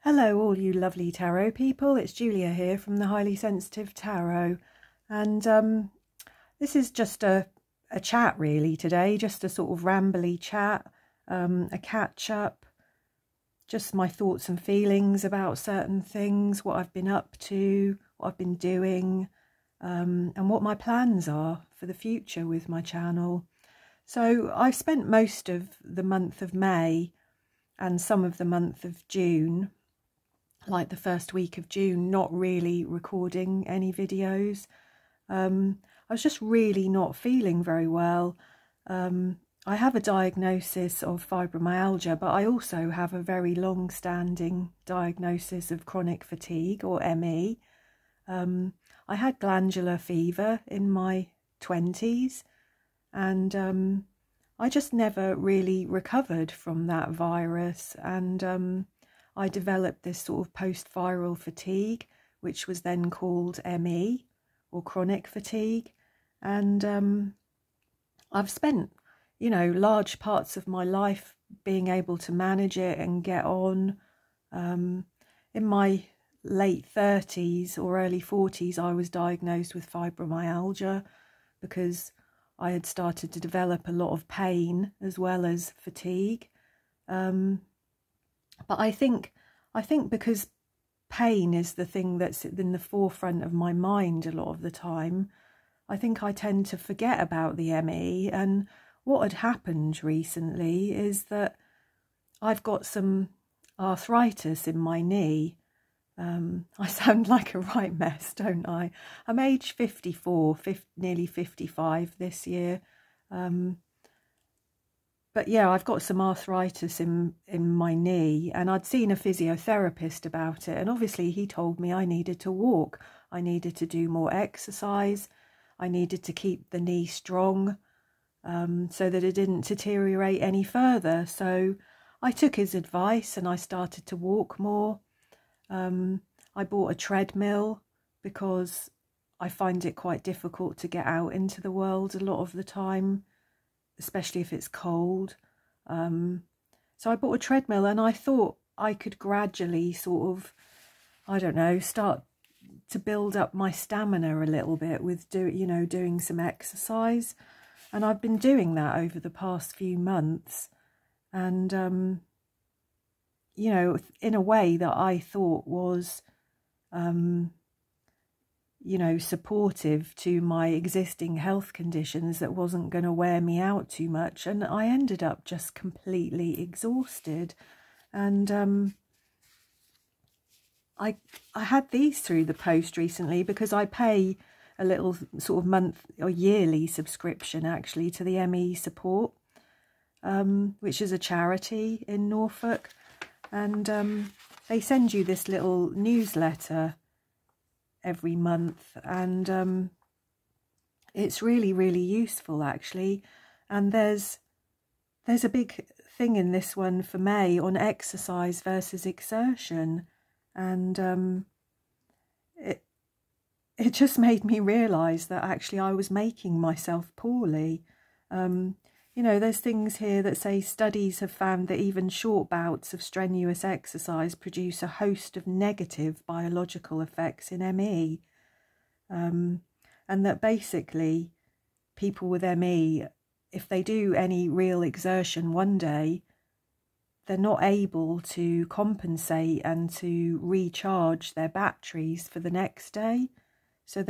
Hello all you lovely tarot people, it's Julia here from the Highly Sensitive Tarot, and this is just a chat really today, just a sort of rambly chat, a catch up, just my thoughts and feelings about certain things, what I've been up to, what I've been doing, and what my plans are for the future with my channel. So I've spent most of the month of May and some of the month of June, like the first week of June, not really recording any videos. I was just really not feeling very well. I have a diagnosis of fibromyalgia, but I also have a very long-standing diagnosis of chronic fatigue, or ME. I had glandular fever in my 20s, and I just never really recovered from that virus, and I developed this sort of post-viral fatigue, which was then called ME, or chronic fatigue. And I've spent, large parts of my life being able to manage it and get on. In my late 30s or early 40s, I was diagnosed with fibromyalgia because I had started to develop a lot of pain as well as fatigue. But I think because pain is the thing that's in the forefront of my mind a lot of the time, I think I tend to forget about the ME. And what had happened recently is that I've got some arthritis in my knee. I sound like a right mess, don't I? I'm age 54, nearly 55 this year. But yeah, I've got some arthritis in my knee, and I'd seen a physiotherapist about it, and obviously he told me I needed to walk, I needed to do more exercise, I needed to keep the knee strong, so that it didn't deteriorate any further. So I took his advice and I started to walk more. I bought a treadmill because I find it quite difficult to get out into the world a lot of the time, especially if it's cold. So I bought a treadmill, and I thought I could gradually sort of, I don't know, start to build up my stamina a little bit with doing some exercise. And I've been doing that over the past few months, and in a way that I thought was supportive to my existing health conditions, that wasn't going to wear me out too much. And I ended up just completely exhausted. And I had these through the post recently because I pay a little sort of month or yearly subscription actually to the ME support, which is a charity in Norfolk. And they send you this little newsletter every month, and it's really, really useful actually. And there's a big thing in this one for May on exercise versus exertion, and it just made me realise that actually I was making myself poorly. There's things here that say studies have found that even short bouts of strenuous exercise produce a host of negative biological effects in ME. And that basically people with ME, if they do any real exertion one day, they're not able to compensate and to recharge their batteries for the next day. So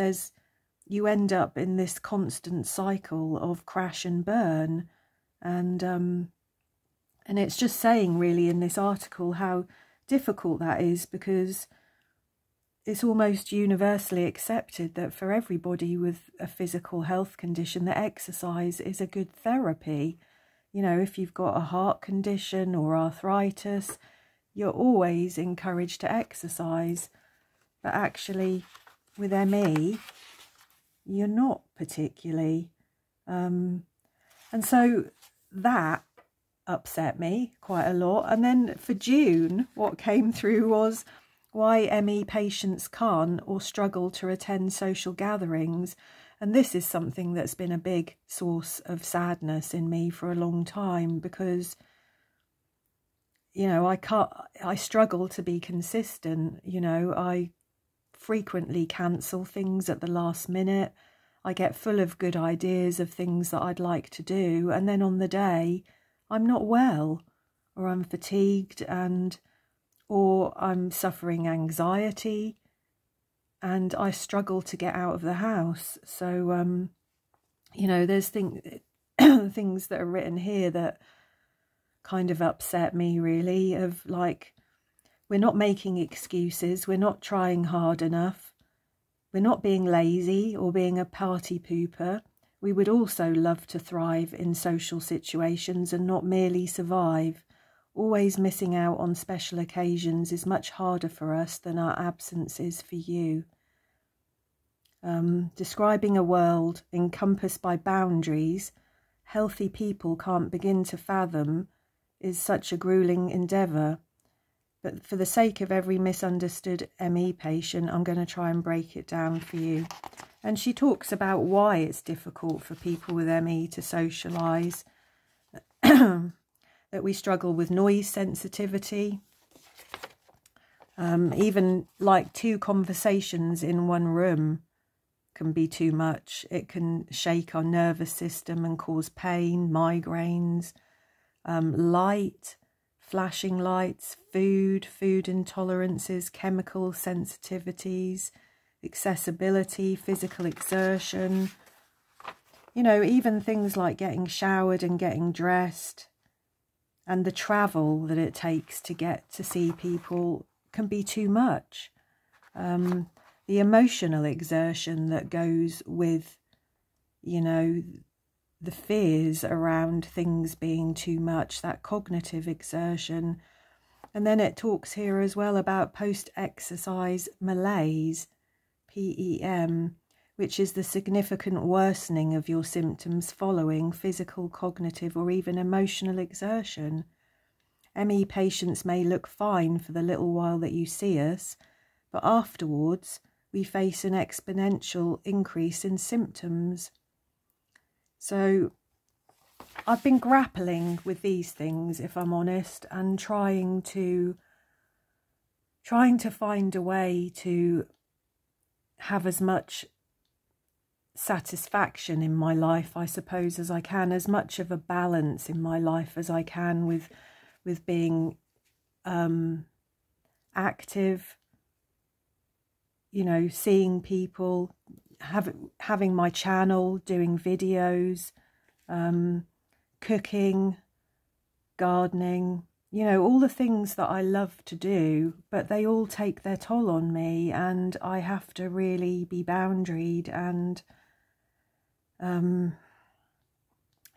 you end up in this constant cycle of crash and burn. And it's just saying really in this article how difficult that is, because it's almost universally accepted that for everybody with a physical health condition, that exercise is a good therapy. If you've got a heart condition or arthritis, you're always encouraged to exercise. But actually with ME, you're not particularly. And so that upset me quite a lot. And then for June, what came through was why ME patients can't or struggle to attend social gatherings. And this is something that's been a big source of sadness in me for a long time, because you know, I struggle to be consistent. You know, I frequently cancel things at the last minute. I get full of good ideas of things that I'd like to do, and then on the day I'm not well, or I'm fatigued, or I'm suffering anxiety, and I struggle to get out of the house. So you know, there's things that are written here that kind of upset me, really, of like, we're not making excuses, we're not trying hard enough, we're not being lazy or being a party pooper. We would also love to thrive in social situations and not merely survive. Always missing out on special occasions is much harder for us than our absence is for you. Describing a world encompassed by boundaries healthy people can't begin to fathom is such a grueling endeavour. But for the sake of every misunderstood ME patient, I'm going to try and break it down for you. And she talks about why it's difficult for people with ME to socialise, that we struggle with noise sensitivity. Even like 2 conversations in one room can be too much. It can shake our nervous system and cause pain, migraines, light, flashing lights, food intolerances, chemical sensitivities, accessibility, physical exertion. You know, even things like getting showered and getting dressed, and the travel that it takes to get to see people can be too much. The emotional exertion that goes with, you know, the fears around things being too much, that cognitive exertion. And then it talks here as well about post-exercise malaise, PEM, which is the significant worsening of your symptoms following physical, cognitive, or even emotional exertion. ME patients may look fine for the little while that you see us, but afterwards we face an exponential increase in symptoms. So I've been grappling with these things, if I'm honest, and trying to find a way to have as much satisfaction in my life, I suppose, as I can, as much of a balance in my life as I can with being active, you know, seeing people, having my channel, doing videos, cooking, gardening, you know, all the things that I love to do, but they all take their toll on me, and I have to really be boundaried. And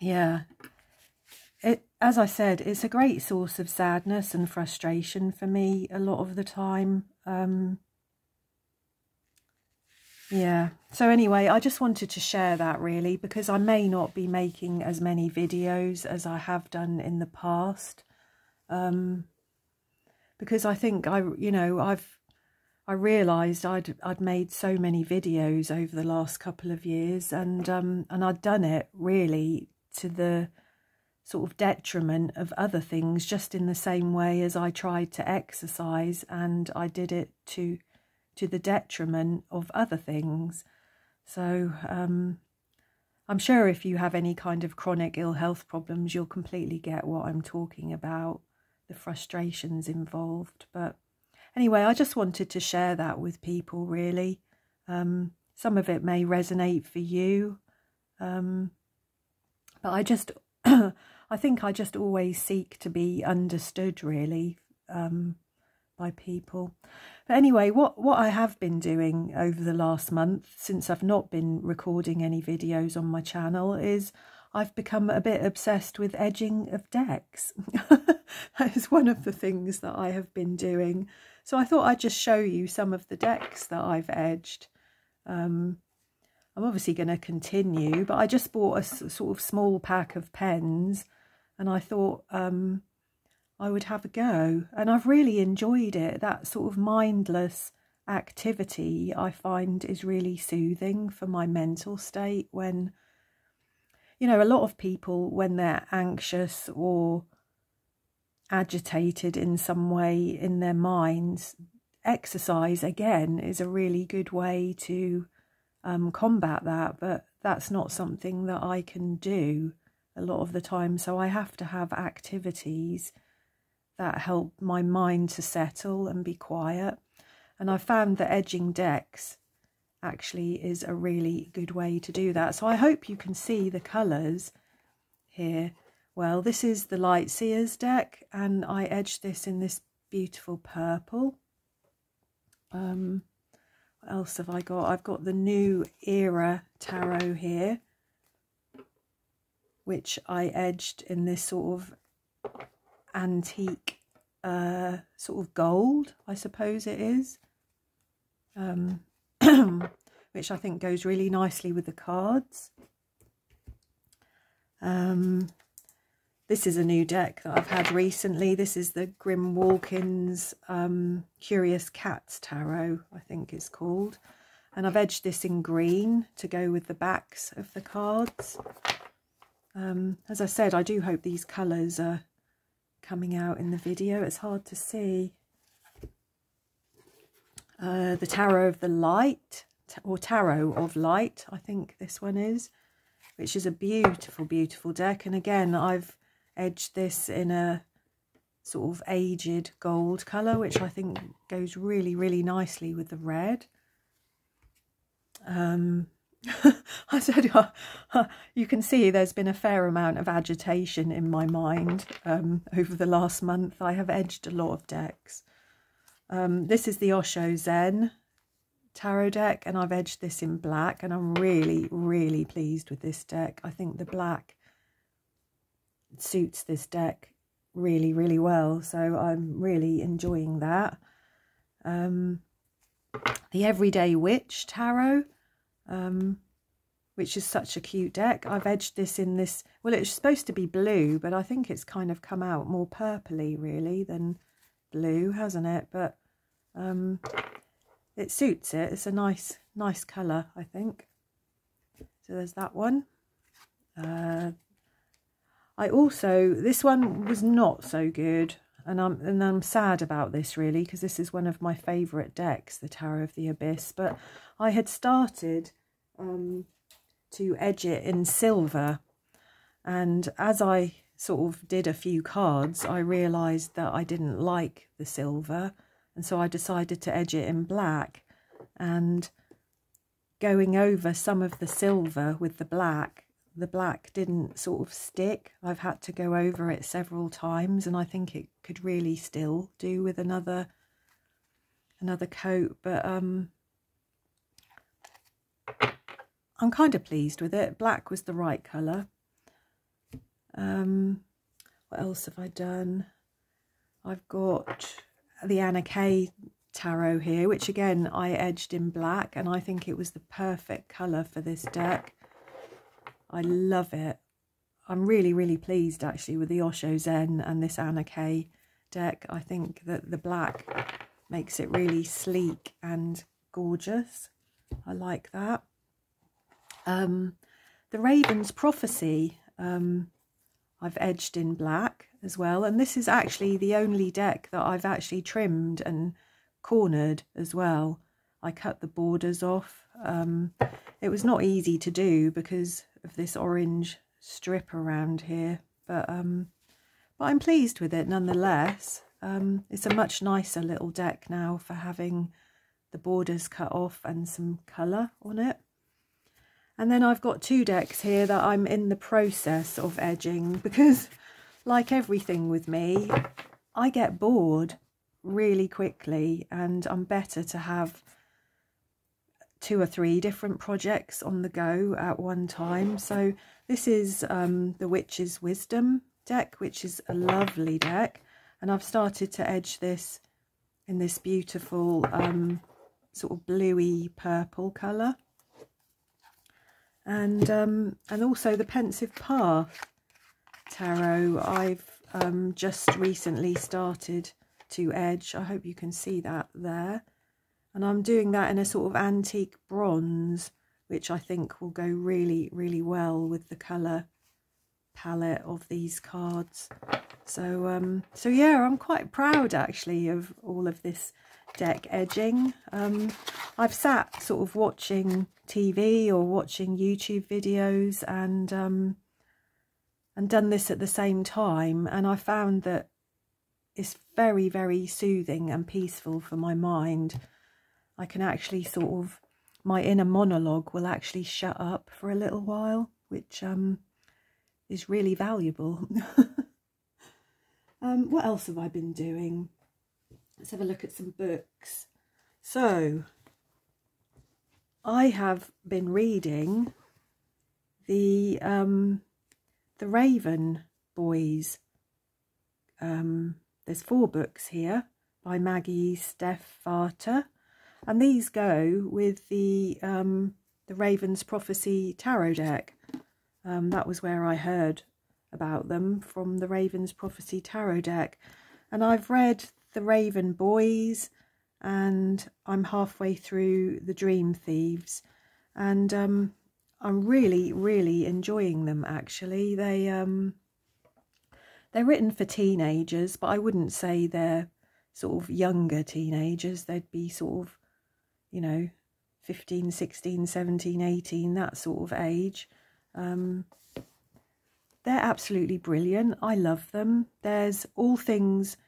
yeah, as I said, it's a great source of sadness and frustration for me a lot of the time. Yeah, so anyway, I just wanted to share that, really, because I may not be making as many videos as I have done in the past, because I think I realised I'd made so many videos over the last couple of years, and I'd done it really to the sort of detriment of other things, just in the same way as I tried to exercise, and I did it to the detriment of other things. So I'm sure if you have any kind of chronic ill health problems, you'll completely get what I'm talking about, the frustrations involved. But anyway, I just wanted to share that with people, really. Some of it may resonate for you, but I just I think I just always seek to be understood, really, by people. But anyway, what I have been doing over the last month, since I've not been recording any videos on my channel, is I've become a bit obsessed with edging of decks. That is one of the things that I have been doing. So I thought I'd just show you some of the decks that I've edged. I'm obviously going to continue, but I just bought a sort of small pack of pens, and I thought I would have a go, and I've really enjoyed it. That sort of mindless activity I find is really soothing for my mental state. When, you know, a lot of people, when they're anxious or agitated in some way in their minds, exercise again is a really good way to combat that, but that's not something that I can do a lot of the time, so I have to have activities that help my mind to settle and be quiet. And I found that edging decks actually is a really good way to do that. So I hope you can see the colours here. Well, this is the Light Seers deck, and I edged this in this beautiful purple. What else have I got? I've got the New Era Tarot here, which I edged in this sort of antique sort of gold, I suppose it is, which I think goes really nicely with the cards. This is a new deck that I've had recently. This is the Grim Walkins Curious Cats Tarot, I think it's called. And I've edged this in green to go with the backs of the cards. As I said, I do hope these colours are coming out in the video. It's hard to see. The Tarot of the Light, or Tarot of Light, I think this one is, which is a beautiful, beautiful deck. And again, I've edged this in a sort of aged gold colour, which I think goes really, really nicely with the red. I said, you can see there's been a fair amount of agitation in my mind over the last month. I have edged a lot of decks. This is the Osho Zen tarot deck, and I've edged this in black, and I'm really, really pleased with this deck. I think the black suits this deck really, really well, so I'm really enjoying that. The Everyday Witch Tarot, which is such a cute deck. I've edged this in this, well, it's supposed to be blue, but I think it's kind of come out more purpley really than blue, hasn't it? But it suits it. It's a nice colour, I think. So there's that one. I also, this one was not so good, and I'm sad about this really, because this is one of my favourite decks, the Tarot of the Abyss. But I had started to edge it in silver, and as I sort of did a few cards, I realised that I didn't like the silver, and so I decided to edge it in black. And going over some of the silver with the black didn't sort of stick. I've had to go over it several times, and I think it could really still do with another coat, but I'm kind of pleased with it. Black was the right colour. What else have I done? I've got the Anna Kay Tarot here, which again I edged in black, and I think it was the perfect colour for this deck. I love it. I'm really, really pleased actually with the Osho Zen and this Anna Kay deck. I think that the black makes it really sleek and gorgeous. I like that. The Raven's Prophecy, I've edged in black as well, and this is actually the only deck that I've actually trimmed and cornered as well. I cut the borders off. It was not easy to do because of this orange strip around here, but I'm pleased with it nonetheless. It's a much nicer little deck now for having the borders cut off and some colour on it. And then I've got two decks here that I'm in the process of edging, because like everything with me, I get bored really quickly, and I'm better to have 2 or 3 different projects on the go at one time. So this is the Witch's Wisdom deck, which is a lovely deck, and I've started to edge this in this beautiful sort of bluey purple colour. And also the Pensive Path Tarot, I've just recently started to edge. I hope you can see that there. And I'm doing that in a sort of antique bronze, which I think will go really, really well with the colour palette of these cards. So so yeah, I'm quite proud actually of all of this deck edging. I've sat sort of watching TV or watching YouTube videos and done this at the same time, and I found that it's very, very soothing and peaceful for my mind. I can actually sort of, my inner monologue will actually shut up for a little while, which is really valuable. What else have I been doing? Let's have a look at some books. So, I have been reading the Raven Boys. There's 4 books here by Maggie Steffvater, and these go with the Raven's Prophecy Tarot deck. That was where I heard about them, from the Raven's Prophecy Tarot deck. And I've read the Raven Boys, and I'm halfway through the Dream Thieves, and I'm really, really enjoying them actually. They're written for teenagers, but I wouldn't say they're sort of younger teenagers. They'd be sort of, you know, 15, 16, 17, 18, that sort of age. They're absolutely brilliant. I love them. There's all things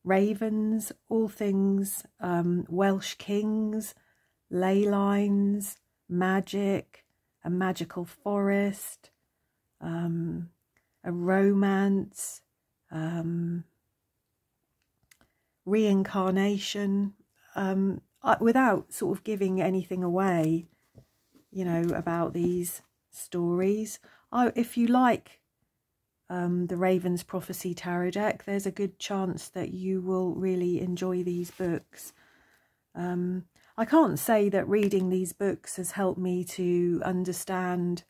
ravens, all things Welsh kings, ley lines, magic, a magical forest, a romance, reincarnation, without sort of giving anything away, you know, about these stories. If you like the Raven's Prophecy Tarot deck, there's a good chance that you will really enjoy these books. I can't say that reading these books has helped me to understand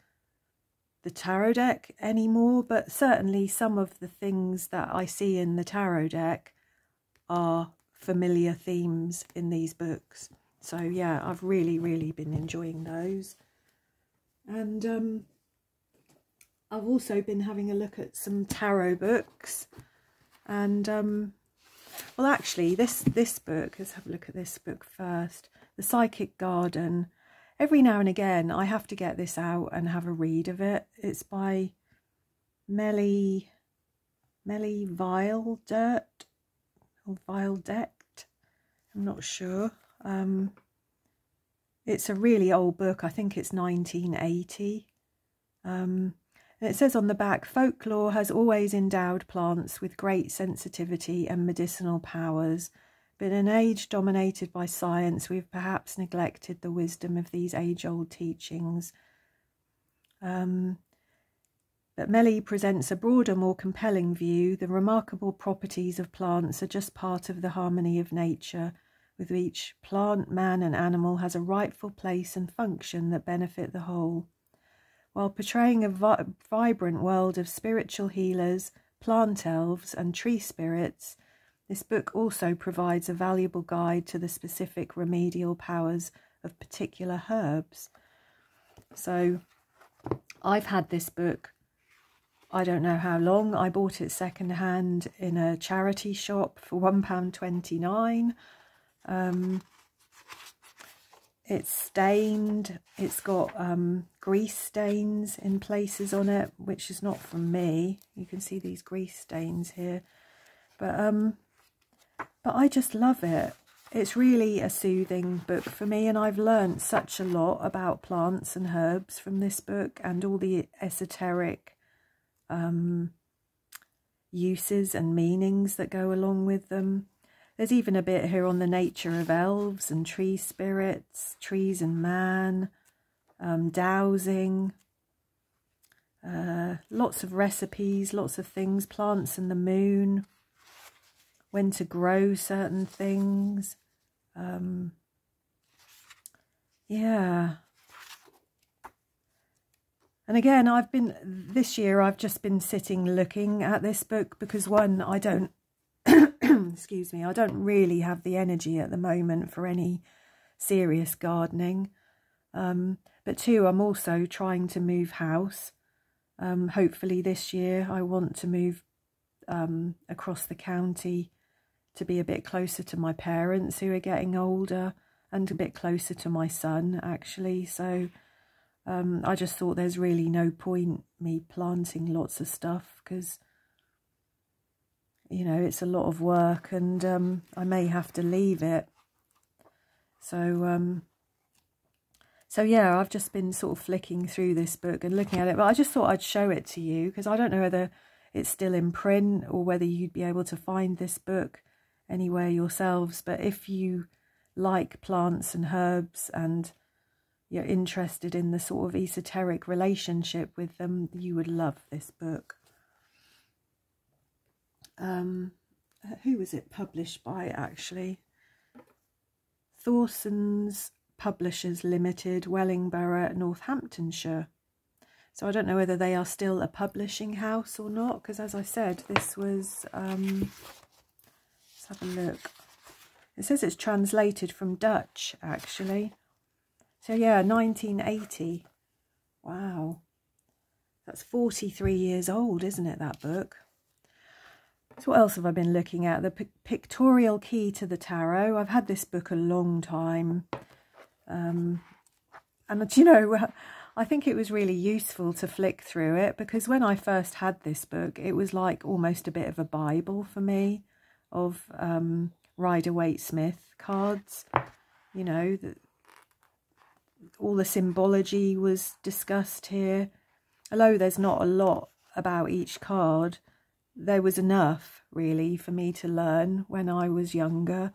the tarot deck anymore, but certainly some of the things that I see in the tarot deck are familiar themes in these books. So yeah, I've really, really been enjoying those. And I've also been having a look at some tarot books, and well, actually this book, let's have a look at this book first, The Psychic Garden. Every now and again I have to get this out and have a read of it. It's by Melly Viledirt or Vildecht, I'm not sure. It's a really old book. I think it's 1980. And it says on the back, folklore has always endowed plants with great sensitivity and medicinal powers, but in an age dominated by science, we've perhaps neglected the wisdom of these age-old teachings. But Melly presents a broader, more compelling view. The remarkable properties of plants are just part of the harmony of nature. With each plant, man and animal has a rightful place and function that benefit the whole. While portraying a vibrant world of spiritual healers, plant elves and tree spirits, this book also provides a valuable guide to the specific remedial powers of particular herbs. So I've had this book, I don't know how long. I bought it secondhand in a charity shop for £1.29. It's stained, it's got grease stains in places on it, which is not from me. You can see these grease stains here, but I just love it. It's really a soothing book for me, and I've learnt such a lot about plants and herbs from this book, and all the esoteric uses and meanings that go along with them. There's even a bit here on the nature of elves and tree spirits, trees and man, dowsing, lots of recipes, lots of things, plants and the moon, when to grow certain things. Yeah. And again, this year I've just been sitting looking at this book because, one, I don't excuse me, I don't really have the energy at the moment for any serious gardening. But two, I'm also trying to move house. Hopefully this year I want to move across the county to be a bit closer to my parents who are getting older, and a bit closer to my son actually. So I just thought there's really no point me planting lots of stuff, because you know it's a lot of work, and I may have to leave it. So so yeah, I've just been sort of flicking through this book and looking at it, but I just thought I'd show it to you, because I don't know whether it's still in print or whether you'd be able to find this book anywhere yourselves. But if you like plants and herbs and you're interested in the sort of esoteric relationship with them, you would love this book. Who was it published by actually? Thorson's Publishers Limited, Wellingborough, Northamptonshire. So I don't know whether they are still a publishing house or not, because as I said, this was, let's have a look. It says it's translated from Dutch, actually. So yeah, 1980. Wow. That's 43 years old, isn't it, that book? So what else have I been looking at? The Pictorial Key to the Tarot. I've had this book a long time. And you know, I think it was really useful to flick through it, because when I first had this book, it was like almost a bit of a Bible for me of Rider-Waite-Smith cards. You know, all the symbology was discussed here. Although there's not a lot about each card, there was enough really for me to learn when I was younger.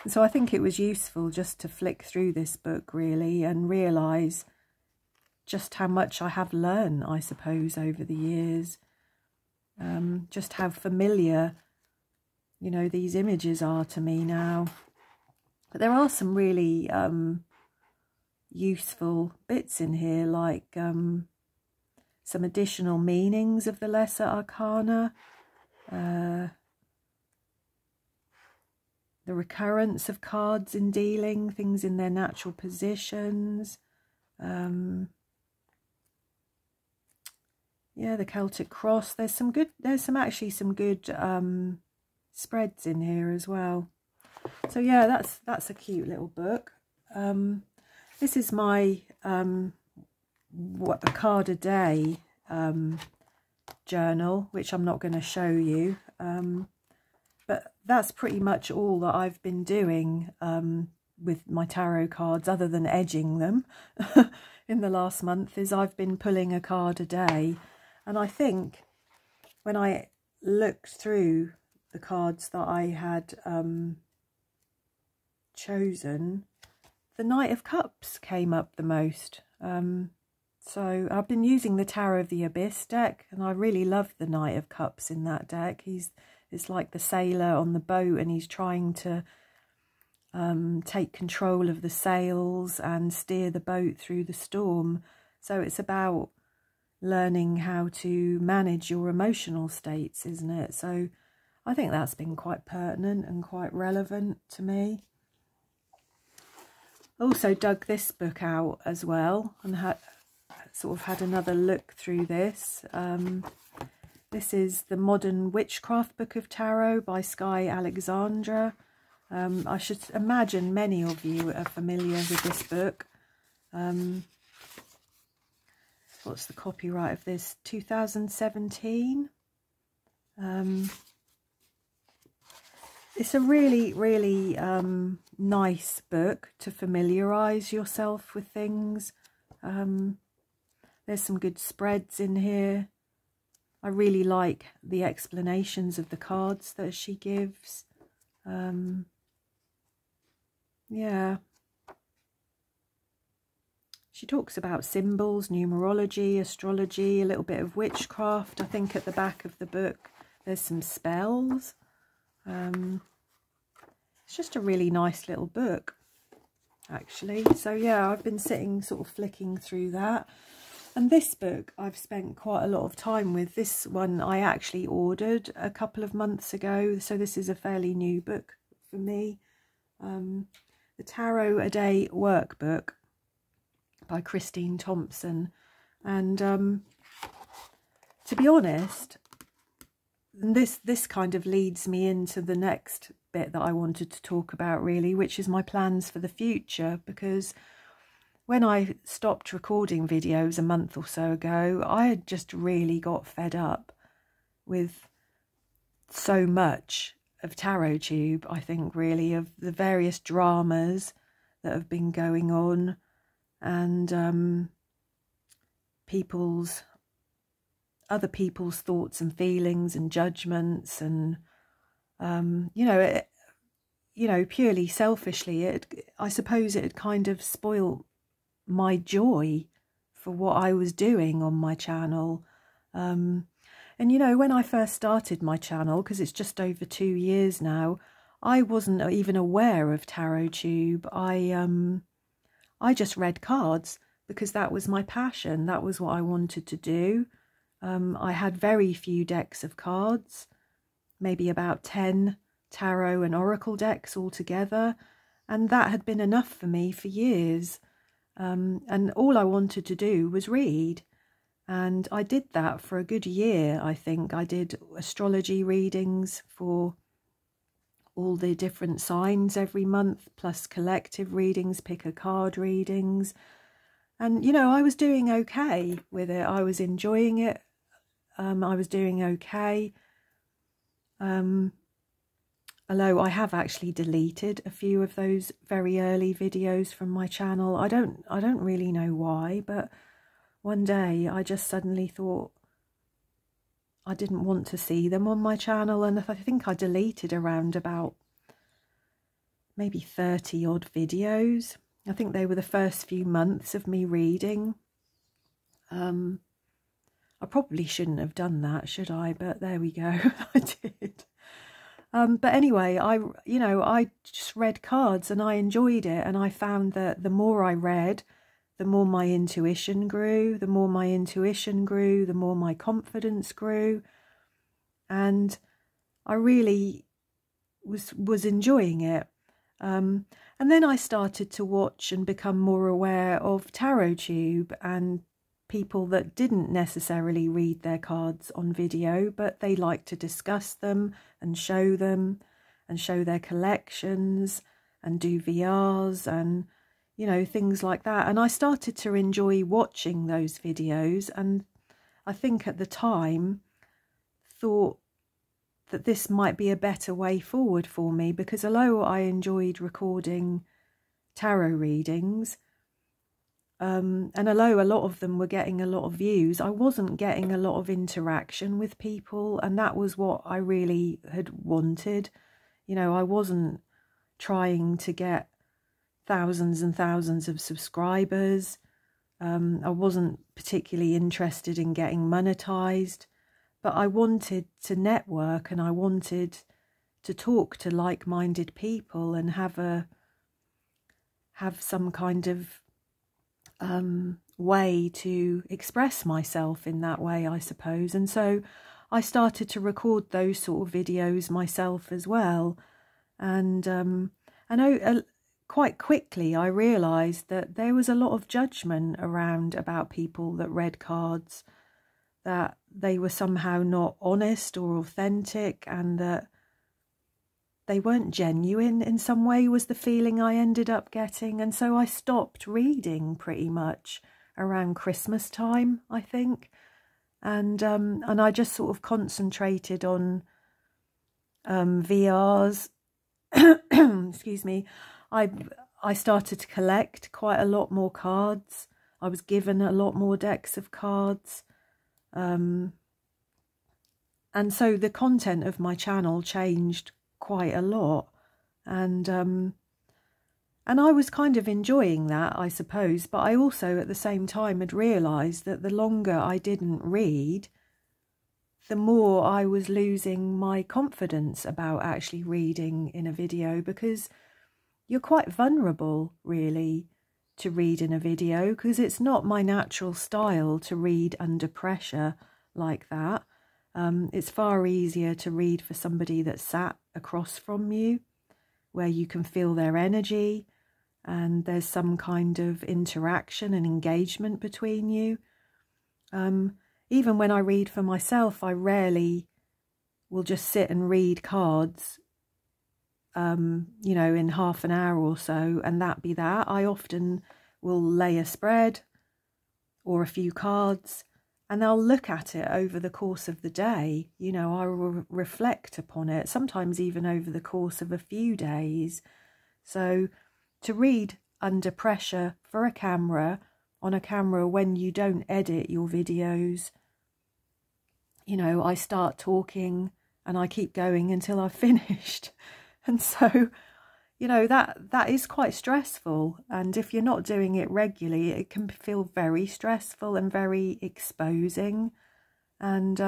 So I think it was useful just to flick through this book really and realise just how much I have learned, I suppose, over the years. Just how familiar, you know, these images are to me now. But there are some really useful bits in here, like some additional meanings of the Lesser Arcana. The recurrence of cards in dealing, things in their natural positions. Yeah, the Celtic Cross. There's actually some good spreads in here as well. So yeah, that's a cute little book. This is my a card a day journal, which I'm not going to show you. But that's pretty much all that I've been doing with my tarot cards, other than edging them in the last month, is I've been pulling a card a day. And I think when I looked through the cards that I had chosen, the Knight of Cups came up the most. So I've been using the Tarot of the Abyss deck, and I really love the Knight of Cups in that deck. It's like the sailor on the boat, and he's trying to take control of the sails and steer the boat through the storm. So it's about learning how to manage your emotional states, isn't it? So I think that's been quite pertinent and quite relevant to me. Also dug this book out as well, and sort of had another look through this. This is the Modern Witchcraft Book of Tarot by Skye Alexandra. I should imagine many of you are familiar with this book. What's the copyright of this? 2017. It's a really, really nice book to familiarise yourself with things. There's some good spreads in here. I really like the explanations of the cards that she gives. Yeah. She talks about symbols, numerology, astrology, a little bit of witchcraft. I think at the back of the book there's some spells. It's just a really nice little book, actually. So yeah, I've been sitting sort of flicking through that. And this book I've spent quite a lot of time with. This one I actually ordered a couple of months ago, so this is a fairly new book for me. The Tarot A Day Workbook by Christine Thompson. And to be honest, this kind of leads me into the next bit that I wanted to talk about, really, which is my plans for the future. Because when I stopped recording videos a month or so ago, I had just really got fed up with so much of Tarot Tube, I think, really, of the various dramas that have been going on, and other people's thoughts and feelings and judgments, and purely selfishly, I suppose it had kind of spoilt my joy for what I was doing on my channel. And when I first started my channel, because it's just over 2 years now, I wasn't even aware of Tarot Tube. I just read cards because that was my passion. That was what I wanted to do. I had very few decks of cards, maybe about 10 tarot and oracle decks altogether, and that had been enough for me for years. And all I wanted to do was read, and I did that for a good year. I think I did astrology readings for all the different signs every month, plus collective readings, pick a card readings. And, I was doing okay with it. I was enjoying it. I was doing okay. Although I have actually deleted a few of those very early videos from my channel. I don't really know why, but one day I just suddenly thought I didn't want to see them on my channel, and I think I deleted around about maybe 30 odd videos. I think they were the first few months of me reading. I probably shouldn't have done that, should I? But there we go. I did. But anyway, I just read cards and I enjoyed it. And I found that the more I read, the more my intuition grew. The more my intuition grew, the more my confidence grew. And I really was enjoying it. And then I started to watch and become more aware of Tarot Tube and people that didn't necessarily read their cards on video, but they like to discuss them and show their collections and do VRs and, things like that. And I started to enjoy watching those videos, and I think at the time thought that this might be a better way forward for me, because although I enjoyed recording tarot readings, and although a lot of them were getting a lot of views, I wasn't getting a lot of interaction with people, and that was what I really had wanted. I wasn't trying to get thousands and thousands of subscribers. I wasn't particularly interested in getting monetized, but I wanted to network, and I wanted to talk to like-minded people and have some kind of way to express myself in that way, I suppose. And so I started to record those sort of videos myself as well. And quite quickly I realised that there was a lot of judgment around about people that read cards, that they were somehow not honest or authentic, and that they weren't genuine in some way, was the feeling I ended up getting. And so I stopped reading pretty much around Christmas time, I think. And I just sort of concentrated on VRs. Excuse me. I started to collect quite a lot more cards. I was given a lot more decks of cards. And so the content of my channel changed quite a lot, and I was kind of enjoying that, I suppose. But I also at the same time had realised that the longer I didn't read, the more I was losing my confidence about actually reading in a video, because you're quite vulnerable really to read in a video, because it's not my natural style to read under pressure like that. It's far easier to read for somebody that's sat across from you, where you can feel their energy and there's some kind of interaction and engagement between you. even when I read for myself, I rarely will just sit and read cards, you know, in half an hour or so, and that be that. I often will lay a spread or a few cards, and I'll look at it over the course of the day. You know, I will reflect upon it, sometimes even over the course of a few days. So to read under pressure for a camera, on a camera when you don't edit your videos, you know, I start talking and I keep going until I've finished. And so, you know, that is quite stressful. And if you're not doing it regularly, it can feel very stressful and very exposing. And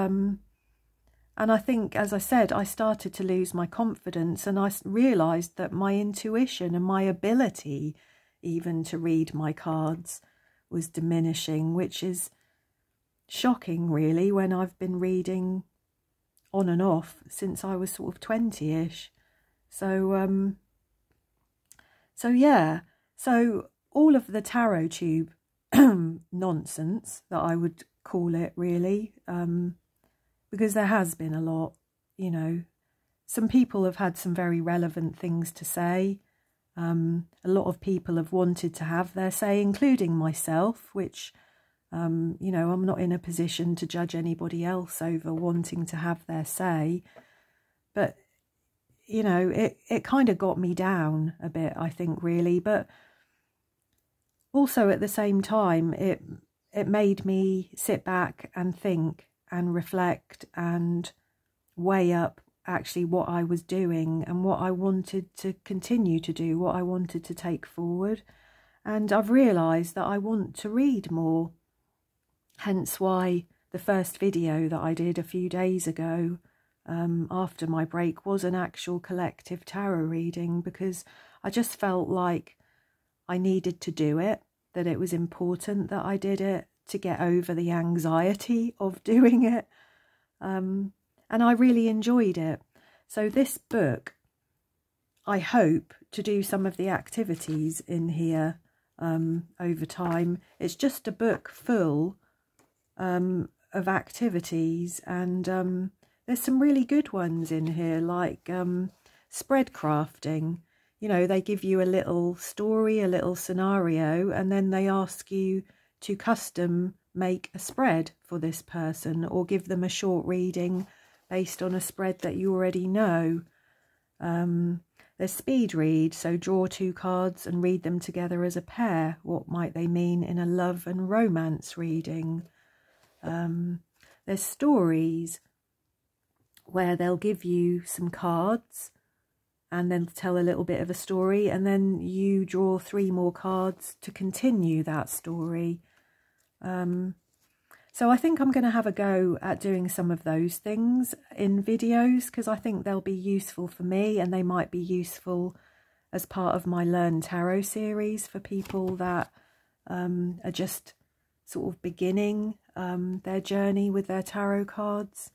I think, as I said, I started to lose my confidence, and I realised that my intuition and my ability even to read my cards was diminishing, which is shocking really, when I've been reading on and off since I was sort of 20-ish. So yeah, so all of the tarot tube nonsense, that I would call it really, because there has been a lot, you know. Some people have had some very relevant things to say. A lot of people have wanted to have their say, including myself, which, you know, I'm not in a position to judge anybody else over wanting to have their say. But, you know, it kind of got me down a bit, I think, really. But also at the same time, it made me sit back and think and reflect and weigh up actually what I was doing and what I wanted to continue to do, what I wanted to take forward. And I've realised that I want to read more. Hence why the first video that I did a few days ago, after my break, was an actual collective tarot reading, because I just felt like I needed to do it, that it was important that I did it to get over the anxiety of doing it. And I really enjoyed it. So this book, I hope to do some of the activities in here over time. It's just a book full of activities, and there's some really good ones in here, like spread crafting. You know, they give you a little story, a little scenario, and then they ask you to custom make a spread for this person, or give them a short reading based on a spread that you already know. There's speed read, so draw 2 cards and read them together as a pair. What might they mean in a love and romance reading? There's stories, where they'll give you some cards and then tell a little bit of a story, and then you draw 3 more cards to continue that story. So I think I'm going to have a go at doing some of those things in videos, because I think they'll be useful for me, and they might be useful as part of my Learn Tarot series for people that are just sort of beginning their journey with their tarot cards.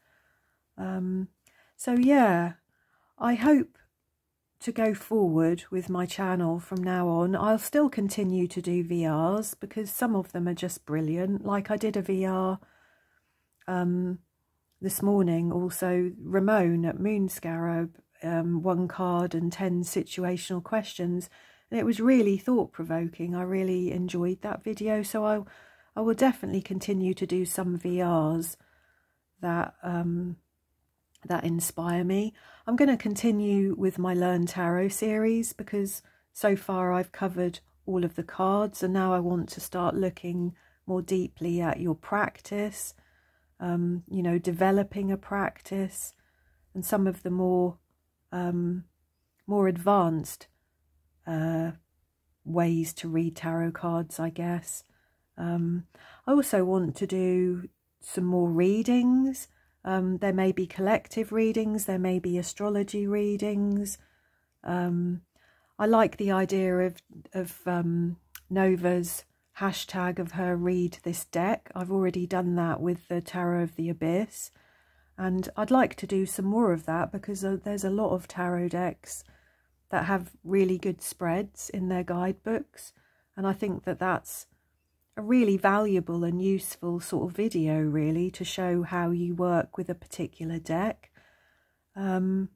So yeah, I hope to go forward with my channel from now on. I'll still continue to do VRs, because some of them are just brilliant. Like I did a VR this morning, also Ramon at Moon Scarab, 1 card and 10 situational questions, and it was really thought-provoking. I really enjoyed that video, so I will definitely continue to do some VRs that that inspire me. I'm going to continue with my Learn Tarot series, because so far I've covered all of the cards, and now I want to start looking more deeply at your practice, you know, developing a practice, and some of the more advanced ways to read tarot cards, I guess. I also want to do some more readings. There may be collective readings, there may be astrology readings. I like the idea of Nova's hashtag of her read this deck. I've already done that with the Tarot of the Abyss, and I'd like to do some more of that, because there's a lot of tarot decks that have really good spreads in their guidebooks, and I think that that's really valuable and useful sort of video, really, to show how you work with a particular deck. So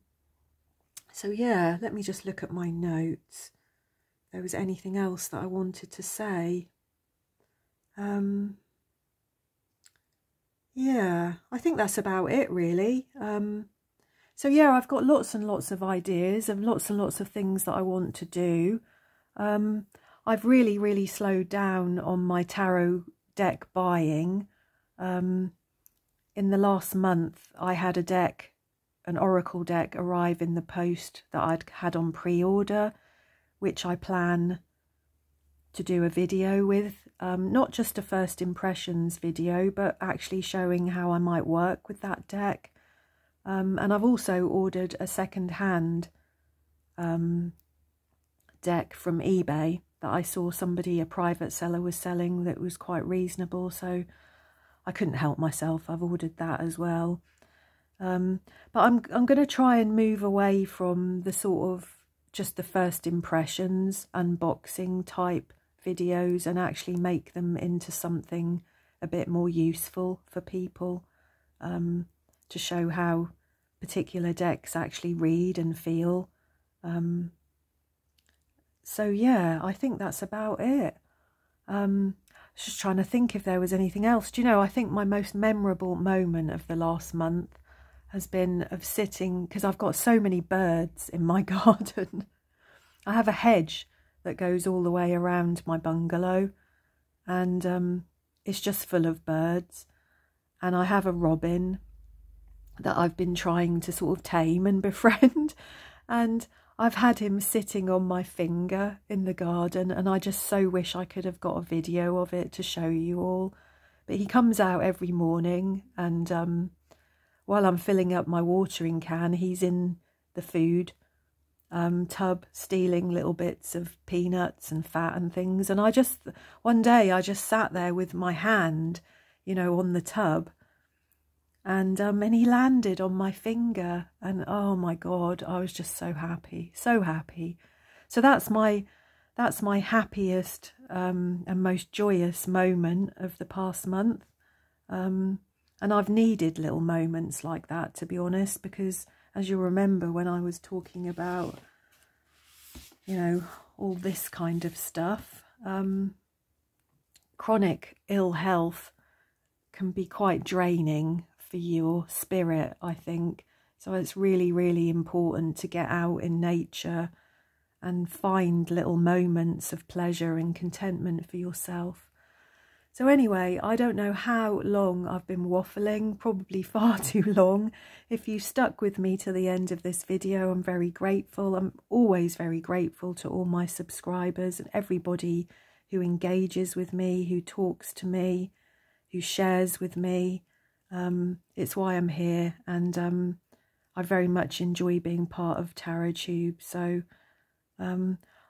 yeah, let me just look at my notes. If there was anything else that I wanted to say. Yeah, I think that's about it, really. So yeah, I've got lots and lots of ideas and lots of things that I want to do. I've really slowed down on my tarot deck buying. In the last month, I had a deck, an oracle deck, arrive in the post that I'd had on pre-order, which I plan to do a video with. Not just a first impressions video, but actually showing how I might work with that deck. And I've also ordered a second-hand deck from eBay that I saw a private seller was selling that was quite reasonable, so I couldn't help myself. I've ordered that as well. But I'm going to try and move away from the sort of just the first impressions unboxing type videos and actually make them into something a bit more useful for people, to show how particular decks actually read and feel. So yeah, I think that's about it. Just trying to think if there was anything else. Do you know, I think my most memorable moment of the last month has been of sitting, because I've got so many birds in my garden. I have a hedge that goes all the way around my bungalow, and it's just full of birds. And I have a robin that I've been trying to sort of tame and befriend, and I've had him sitting on my finger in the garden, and I just so wish I could have got a video of it to show you all. But he comes out every morning, and while I'm filling up my watering can, he's in the food tub stealing little bits of peanuts and fat and things. And one day I just sat there with my hand, you know, on the tub, and he landed on my finger, and oh my God, I was just so happy, so happy. So that's my happiest and most joyous moment of the past month. And I've needed little moments like that, to be honest, because as you'll remember when I was talking about, you know, all this kind of stuff, chronic ill health can be quite draining for your spirit, I think. So it's really important to get out in nature and find little moments of pleasure and contentment for yourself. So anyway, I don't know how long I've been waffling, probably far too long. If you stuck with me to the end of this video, I'm very grateful. I'm always very grateful to all my subscribers and everybody who engages with me, who talks to me, who shares with me. It's why I'm here, and I very much enjoy being part of Tarot Tube. So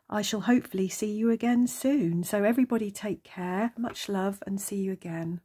I shall hopefully see you again soon. So everybody take care, much love, and see you again.